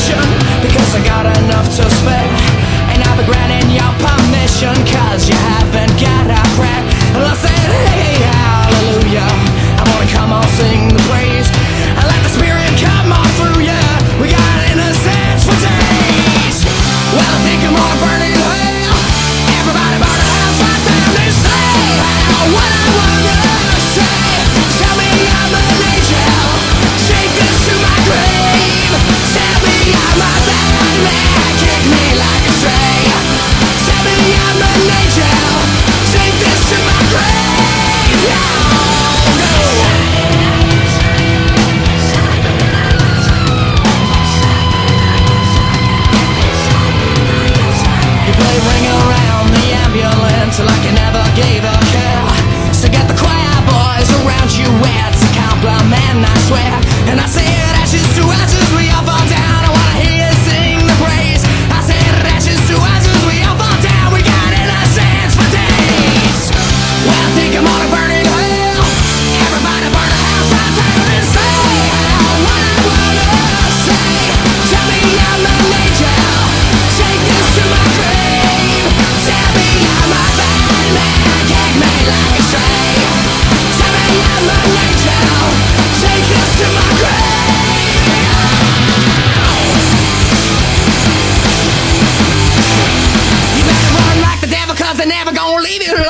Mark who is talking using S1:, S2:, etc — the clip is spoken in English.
S1: mission, because I got enough to spare. And I'll be granting your permission, cause you haven't got a prayer. And I said, hey, hallelujah, I wanna come on, sing the praise, and let the Spirit come on through ya. We got innocence for days. Well, I think I'm gonna burn in hell. Everybody burn the house right down and say what I wanna say. Tell me I'm an angel, take this to my grave. Tell me I'm a bad man, kick me like a stray. Tell me I'm an angel, take this to my grave. No, no. You play ring around the ambulance like you never gave a care. So get the choir boys around you, it's a compliment, I swear. And I said ashes to ashes, we all fall down. I wanna hear you sing the praise. I said ashes to ashes, we all fall down. We got innocence for days. Well, I think I'm gonna burn in hell. Everybody burn the house right down and say what I wanna say. Tell me I'm an angel, take this to my grave. Tell me I'm a bad man, kick me like a stray. Tell me I'm an angel, take this to my grave. You better run like the devil, cause they're never gonna leave you.